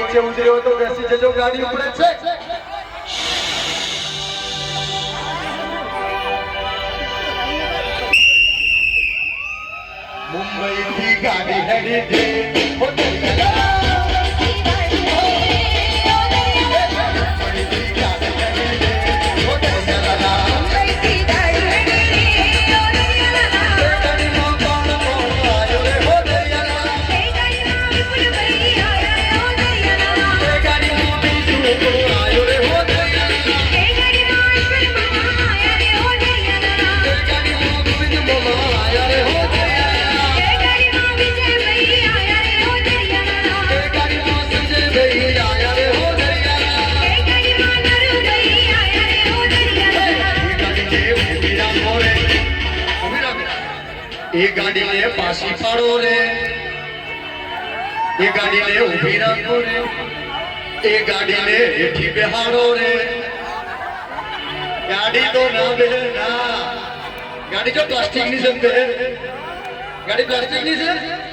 નીચે ઉતર્યો તો બેસી જજો, ગાડી ઉપડે છે. મુંબઈ થી ગાડી હેડી દે એ ગાડીને પાછી પાડો રે, એ ગાડીને ઊભી રાખો રે, એ ગાડીને હેઠી બેહાડો રે. ગાડી તો ના બેહે ના, ગાડી તો પ્લાસ્ટિકની છે, ગાડી પ્લાસ્ટિકની છે.